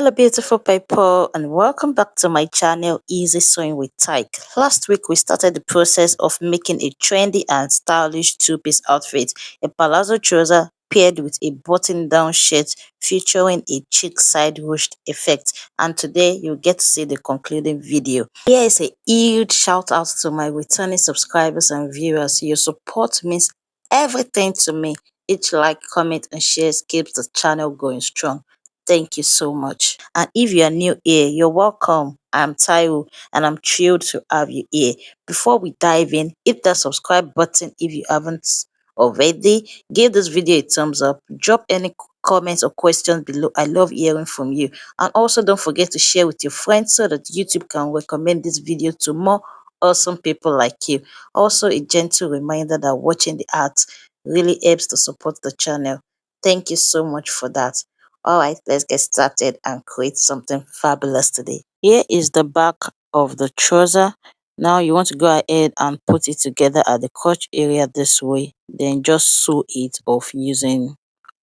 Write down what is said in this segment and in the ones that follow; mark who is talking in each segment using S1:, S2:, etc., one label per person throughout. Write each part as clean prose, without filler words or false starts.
S1: Hello beautiful people and welcome back to my channel Easy Sewing with Tyke. Last week we started the process of making a trendy and stylish two-piece outfit, a palazzo trouser paired with a button-down shirt featuring a chic side ruched effect, and today you'll get to see the concluding video. Here is a huge shout out to my returning subscribers and viewers. Your support means everything to me. Each like, comment and shares keeps the channel going strong. Thank you so much. And if you are new here, you're welcome. I'm Taiwo and I'm thrilled to have you here. Before we dive in, hit that subscribe button if you haven't already. Give this video a thumbs up. Drop any comments or questions below. I love hearing from you. And also don't forget to share with your friends so that YouTube can recommend this video to more awesome people like you. Also, a gentle reminder that watching the art really helps to support the channel. Thank you so much for that. Alright, let's get started and create something fabulous today. Here is the back of the trouser. Now you want to go ahead and put it together at the crotch area this way. Then just sew it off using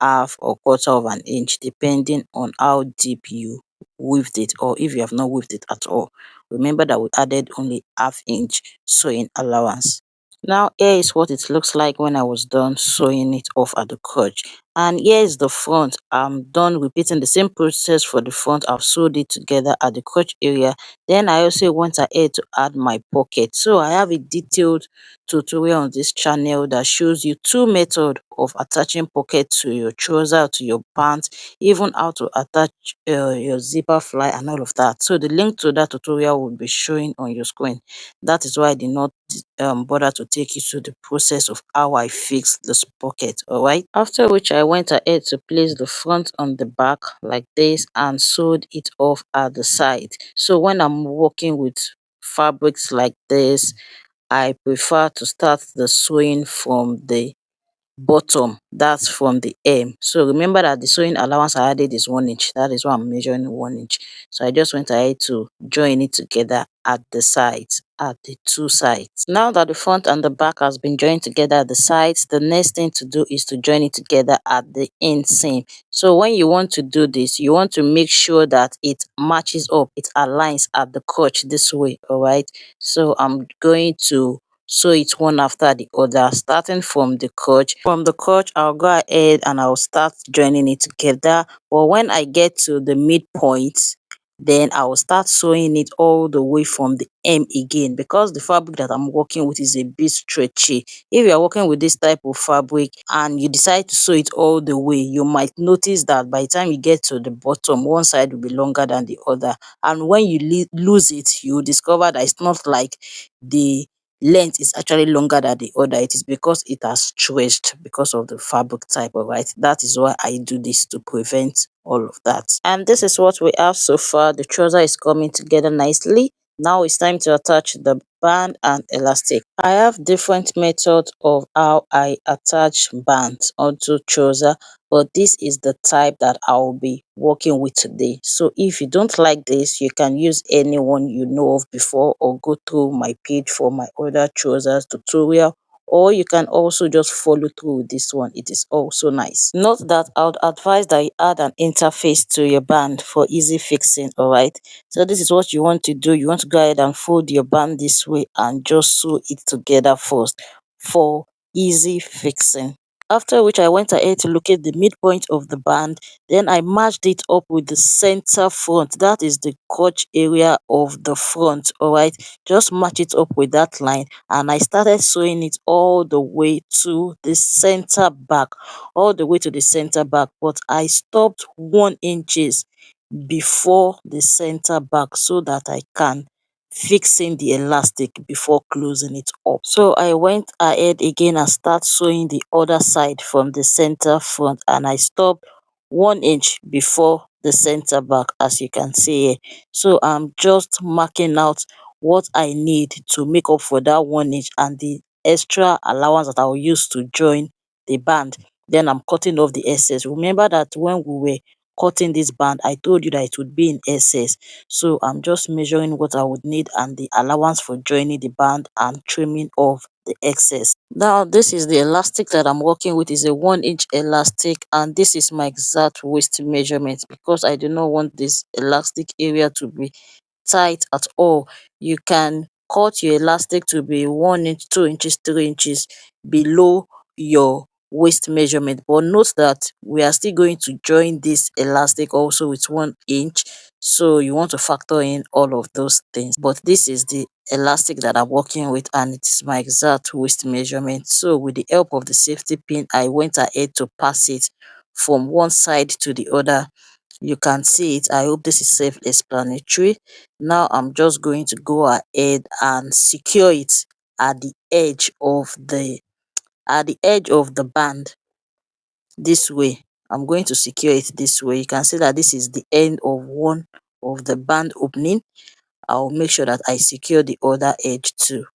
S1: half or quarter of an inch depending on how deep you weaved it, or if you have not weaved it at all. Remember that we added only ½ inch sewing allowance. Now here is what it looks like when I was done sewing it off at the crotch. And here is the front. I'm done repeating the same process for the front. I've sewed it together at the crotch area. Then I also went ahead to add my pocket. So I have a detailed tutorial on this channel that shows you two methods of attaching pocket to your trouser, to your pants, even how to attach your zipper fly and all of that. So the link to that tutorial will be showing on your screen. That is why I did not bother to take you through the process of how I fixed this pocket. All right, after which I went ahead to place the front on the back like this and sewed it off at the side. So when I'm working with fabrics like this, I prefer to start the sewing from the bottom, that's from the hem. So remember that the sewing allowance I added is 1 inch. That is why I'm measuring 1 inch. So I just went ahead to join it together at the sides, at the two sides. Now that the front and the back has been joined together at the sides, the next thing to do is to join it together at the inseam. So when you want to do this, you want to make sure that it matches up, it aligns at the crotch this way. All right, so I'm going to sew it one after the other, starting from the crotch. From the crotch, I'll go ahead and I'll start joining it together. But when I get to the midpoint, then I will start sewing it all the way from the hem again, because the fabric that I'm working with is a bit stretchy. If you are working with this type of fabric and you decide to sew it all the way, you might notice that by the time you get to the bottom, one side will be longer than the other. And when you lose it, you discover that it's not like the length is actually longer than the other. It is because it has stretched because of the fabric type. All right, that is why I do this, to prevent all of that. And this is what we have so far. The trouser is coming together nicely. Now it's time to attach the band and elastic. I have different methods of how I attach bands onto trouser, but this is the type that I will be working with today. So if you don't like this, you can use any one you know of before, or go through my page for my other trousers tutorial, or you can also just follow through with this one. It is also nice. Note that I would advise that you add an interface to your band for easy fixing. All right, so this is what you want to do. You want to go ahead and fold your band this way and just sew it together first for easy fixing. After which I went ahead to locate the midpoint of the band. Then I matched it up with the center front. That is the crotch area of the front. All right, just match it up with that line, and I started sewing it all the way to the center back, all the way to the center back. But I stopped 1 inches before the center back so that I can fixing the elastic before closing it up. So I went ahead again and start sewing the other side from the center front, and I stopped 1 inch before the center back, as you can see here. So I'm just marking out what I need to make up for that 1 inch and the extra allowance that I will use to join the band. Then I'm cutting off the excess. Remember that when we were cutting this band, I told you that it would be in excess. So I'm just measuring what I would need and the allowance for joining the band and trimming off the excess. Now this is the elastic that I'm working with, is a 1 inch elastic, and this is my exact waist measurement because I do not want this elastic area to be tight at all. You can cut your elastic to be 1 inch, 2 inches, 3 inches below your waist measurement, but note that we are still going to join this elastic also with 1 inch, so you want to factor in all of those things. But this is the elastic that I'm working with, and it is my exact waist measurement. So with the help of the safety pin, I went ahead to pass it from one side to the other. You can see it. I hope this is self-explanatory. Now I'm just going to go ahead and secure it at the edge of the band this way. I'm going to secure it this way. You can see that this is the end of one of the band opening. I'll make sure that I secure the other edge too.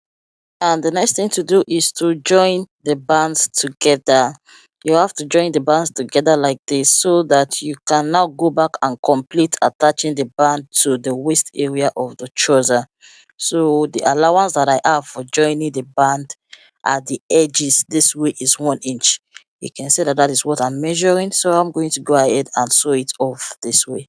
S1: And the next thing to do is to join the bands together. You have to join the bands together like this so that you can now go back and complete attaching the band to the waist area of the trouser. So the allowance that I have for joining the band at the edges this way is 1 inch. You can see that that is what I'm measuring, so I'm going to go ahead and sew it off this way.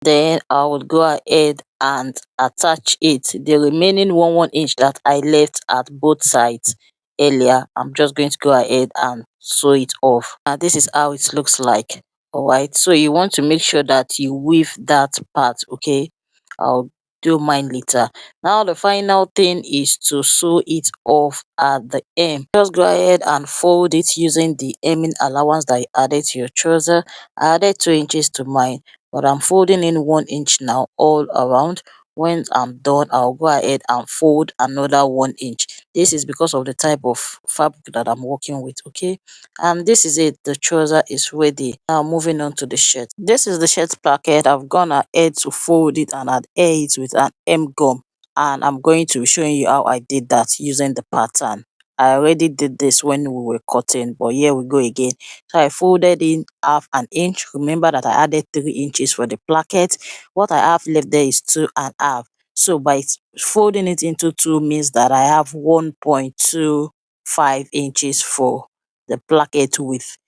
S1: Then I will go ahead and attach it, the remaining 1 inch that I left at both sides earlier. I'm just going to go ahead and sew it off, and this is how it looks like. All right, so you want to make sure that you weave that part. Okay, I'll do mine later. Now the final thing is to sew it off at the hem. Just go ahead and fold it using the hemming allowance that you added to your trouser. I added 2 inches to mine, but I'm folding in 1 inch now all around. When I'm done, I'll go ahead and fold another 1 inch. This is because of the type of fabric that I'm working with. Okay, and this is it. The trouser is ready. Now moving on to the shirt. This is the shirt placket. I've gone ahead to fold it and adhere it with an M gum, and I'm going to be showing you how I did that using the pattern. I already did this when we were cutting, but here we go again. So I folded in 1/2 inch. Remember that I added 3 inches for the placket. What I have left there is 2.5. So by folding it into two means that I have 1.25 inches for the placket width.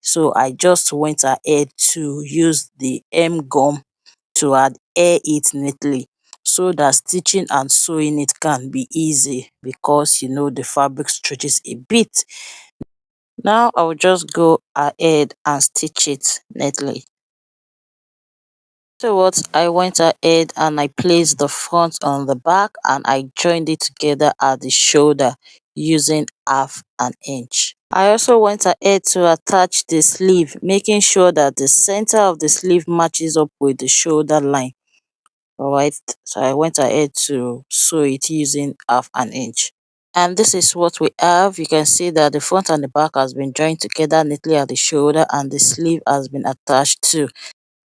S1: So I just went ahead to use the M gum to adhere it neatly so that stitching and sewing it can be easy, because the fabric stretches a bit. Now I'll just go ahead and stitch it neatly. So what, I went ahead and I placed the front on the back and I joined it together at the shoulder using 1/2 inch. I also went ahead to attach the sleeve, making sure that the center of the sleeve matches up with the shoulder line. Alright, so I went ahead to sew it using 1/2 inch. And this is what we have. You can see that the front and the back has been joined together neatly at the shoulder, and the sleeve has been attached too.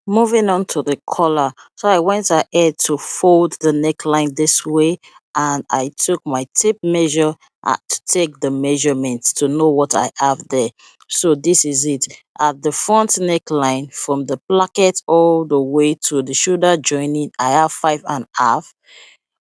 S1: Moving on to the collar. So I went ahead to fold the neckline this way, and I took my tape measure to take the measurements to know what I have there. So this is it. At the front neckline, from the placket all the way to the shoulder joining, I have 5.5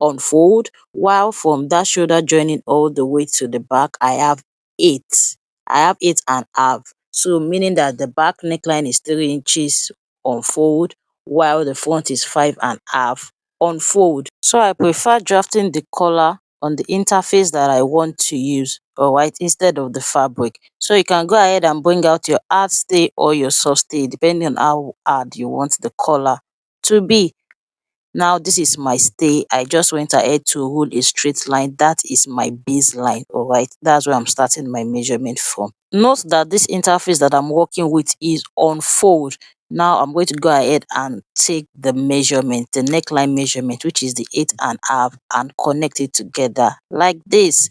S1: unfold, while from that shoulder joining all the way to the back, I have 8. I have 8.5. So meaning that the back neckline is 3 inches unfold, while the front is 5.5 unfold. So I prefer drafting the collar on the interface that I want to use, alright, instead of the fabric. So you can go ahead and bring out your hard stay or your soft stay depending on how hard you want the collar to be. Now this is my stay. I just went ahead to rule a straight line. That is my baseline. Alright, that's where I'm starting my measurement from. Note that this interface that I'm working with is on fold. Now I'm going to go ahead and take the measurement, the neckline measurement, which is the 8.5, and connect it together like this.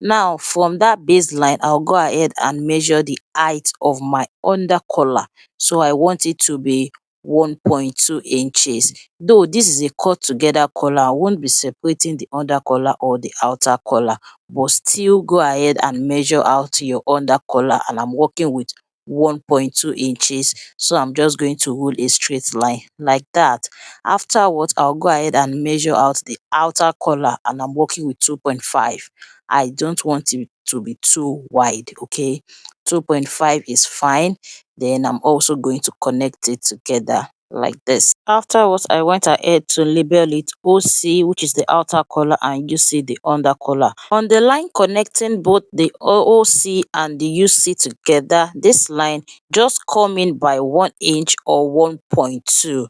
S1: Now from that baseline, I'll go ahead and measure the height of my under collar. So I want it to be 1.2 inches. Though this is a cut together collar, I won't be separating the under collar or the outer collar, but still go ahead and measure out your under collar, and I'm working with 1.2 inches. So I'm just going to rule a straight line like that. Afterwards, I'll go ahead and measure out the outer collar, and I'm working with 2.5. I don't want it to be too wide. Okay, 2.5 is fine. Then I'm also going to connect it together like this. Afterwards, I went ahead to label it OC, which is the outer collar, and UC, the under collar. On the line connecting both the OC and the UC together, this line just come in by 1 inch or 1.2.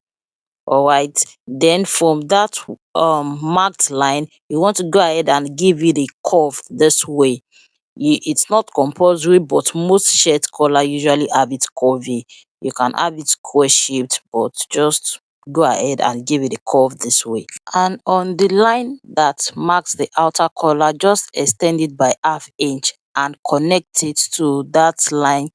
S1: Alright, then from that marked line, you want to go ahead and give it a curve this way. It's not compulsory, but most shirt collar usually have it curvy. You can have it square shaped, but just go ahead and give it a curve this way. And on the line that marks the outer collar, just extend it by 1/2 inch and connect it to that line,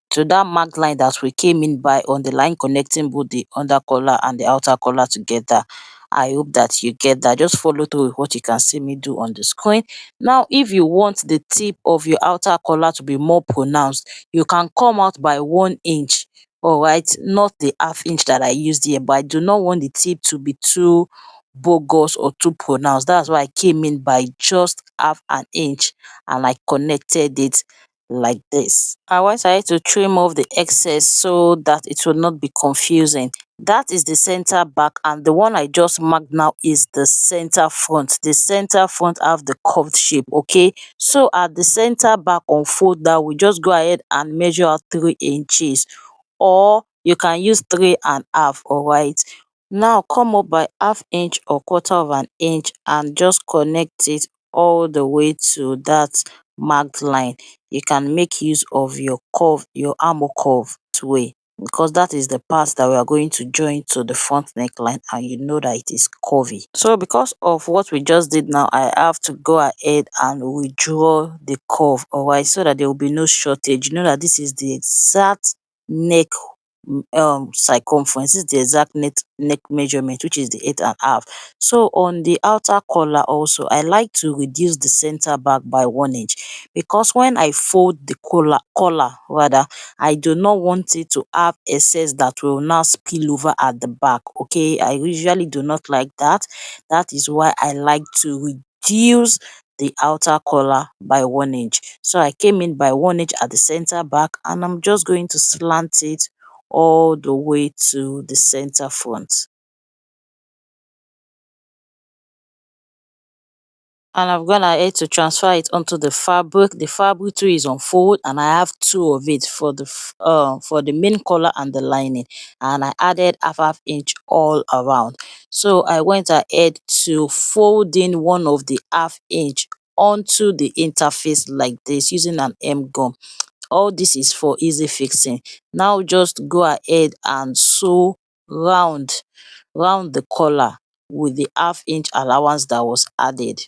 S1: to that marked line that we came in by on the line connecting both the under collar and the outer collar together. I hope that you get that. Just follow through with what you can see me do on the screen. Now, if you want the tip of your outer collar to be more pronounced, you can come out by 1 inch. All right, not the 1/2 inch that I used here, but I do not want the tip to be too bogus or too pronounced. That's why I came in by just 1/2 inch and I connected it like this. I went ahead to trim off the excess so that it will not be confusing. That is the center back, and the one I just marked now is the center front. The center front have the curved shape. Okay, so at the center back on folder, we just go ahead and measure out 3 inches, or you can use 3.5. All right, now come up by 1/2 inch or 1/4 inch and just connect it all the way to that marked line. You can make use of your curve, your armhole curve this way, because that is the part that we are going to join to the front neckline, and you know that it is curvy. So because of what we just did now, I have to go ahead and withdraw the curve, all right, so that there will be no shortage. You know that this is the exact neck circumference. This is the exact neck measurement, which is the 8.5. So on the outer collar also, I like to reduce the center back by 1 inch, because when I fold the collar rather, I do not want it to have excess that will now spill over at the back. Okay, I usually do not like that. That is why I like to reduce the outer collar by 1 inch. So I came in by 1 inch at the center back, and I'm just going to slant it all the way to the center front. And I've gone ahead to transfer it onto the fabric. The fabric too is on fold, and I have two of it for the main collar and the lining, and I added 1/2 inch all around. So I went ahead to fold in one of the 1/2 inch onto the interface like this using an M gum. All this is for easy fixing. Now just go ahead and sew round the collar with the 1/2 inch allowance that was added.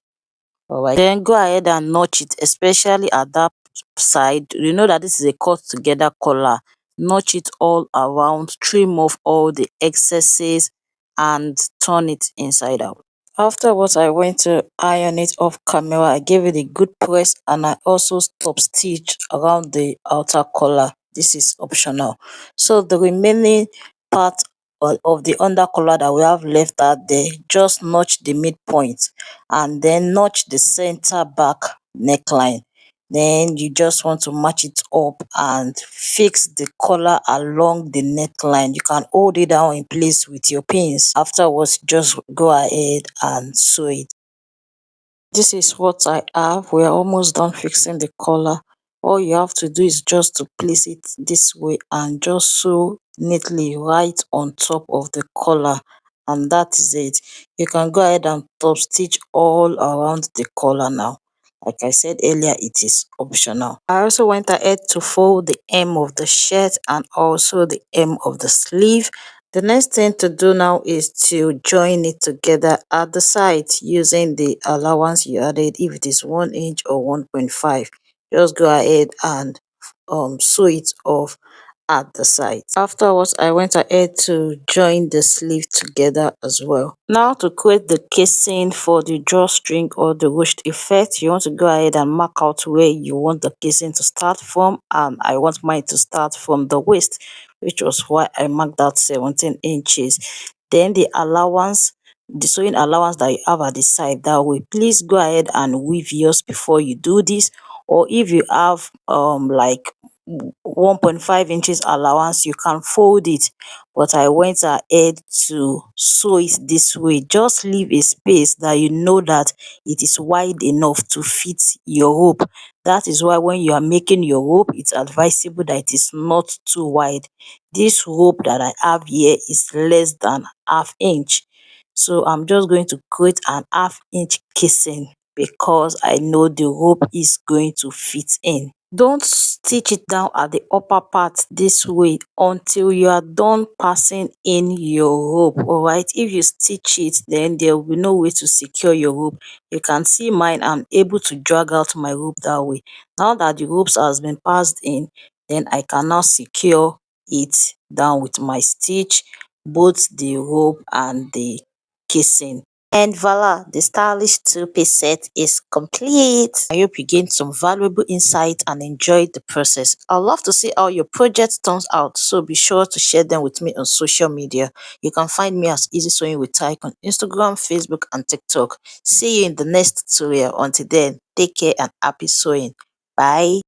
S1: Alright, then go ahead and notch it, especially at that side. You know that this is a cut together collar. Notch it all around, trim off all the excesses, and turn it inside out. Afterwards, I went to iron it off camera. I gave it a good press, and I also stop stitch around the outer collar. This is optional. So the remaining part of the under collar that we have left out there, just notch the midpoint and then notch the center back neckline. Then you just want to match it up and fix the collar along the neckline. You can hold it down in place with your pins. Afterwards, just go ahead and sew it. This is what I have. We are almost done fixing the collar. All you have to do is just to place it this way and just sew neatly right on top of the collar, and that is it. You can go ahead and top stitch all around the collar now. Like I said earlier, it is optional. I also went ahead to fold the hem of the shirt and also the hem of the sleeve. The next thing to do now is to join it together at the side using the allowance you added. If it is 1 inch or 1.5, just go ahead and sew it off at the side. Afterwards, I went ahead to join the sleeve together as well. Now to create the casing for the drawstring or the ruched effect, you want to go ahead and mark out where you want the casing to start from, and I want mine to start from the waist, which was why I marked out 17 inches. Then the allowance, the sewing allowance that you have at the side, that way please go ahead and weave yours before you do this, or if you have like 1.5 inches allowance, you can fold it. But I went ahead to sew it this way. Just leave a space that you know that it is wide enough to fit your rope. That is why when you are making your rope, it's advisable that it is not too wide. This rope that I have here is less than half inch. So I'm just going to create an half-inch casing because I know the rope is going to fit in. Don't stitch it down at the upper part this way until you are done passing in your rope. Alright, if you stitch it, then there will be no way to secure your rope. You can see mine, I'm able to drag out my rope that way. Now that the ropes has been passed in, then I can now secure it down with my stitch, both the rope and the casing. And voila, the stylish two-piece set is complete. I hope you gained some valuable insight and enjoyed the process. I'd love to see how your project turns out, so be sure to share them with me on social media. You can find me as EasySewing with Tyke on Instagram, Facebook, and TikTok. See you in the next tutorial. Until then, take care and happy sewing. Bye.